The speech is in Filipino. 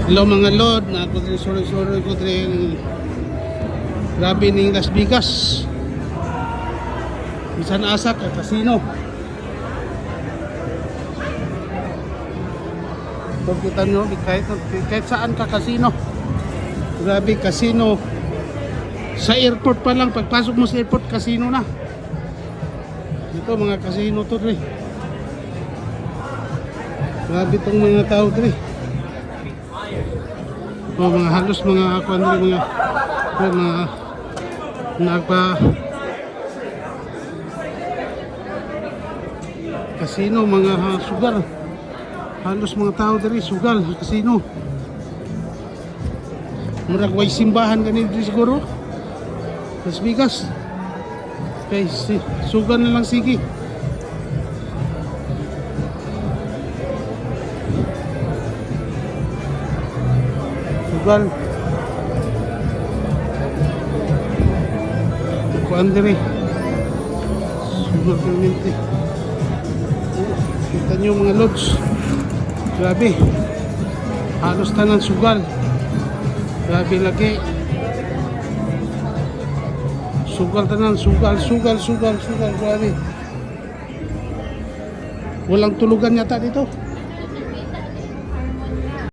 Hello mga lord, na ako din sorry ko din. Grabe ning Las Vegas. Bisan asa ka casino. Kung kita nyo, kahit saan ka casino. Grabe casino. Sa airport pa lang, pagpasok mo sa airport, casino na. Ito mga casino to rin. Grabe itong mga tao rin. O mga halos mga kuandri, mga nagpa casino, mga sugal. Halos mga tao diri sugal casino. Murag way simbahan ganito siguro. Las Vegas. Okay, sugal na lang sige. Sugal. Kuandri. Sugal realmente. Kita nyo mga lods. Grabe. Halos tanan sugal. Grabe lagi. Sugal tanan, sugal. Grabe. Walang tulugan yata dito.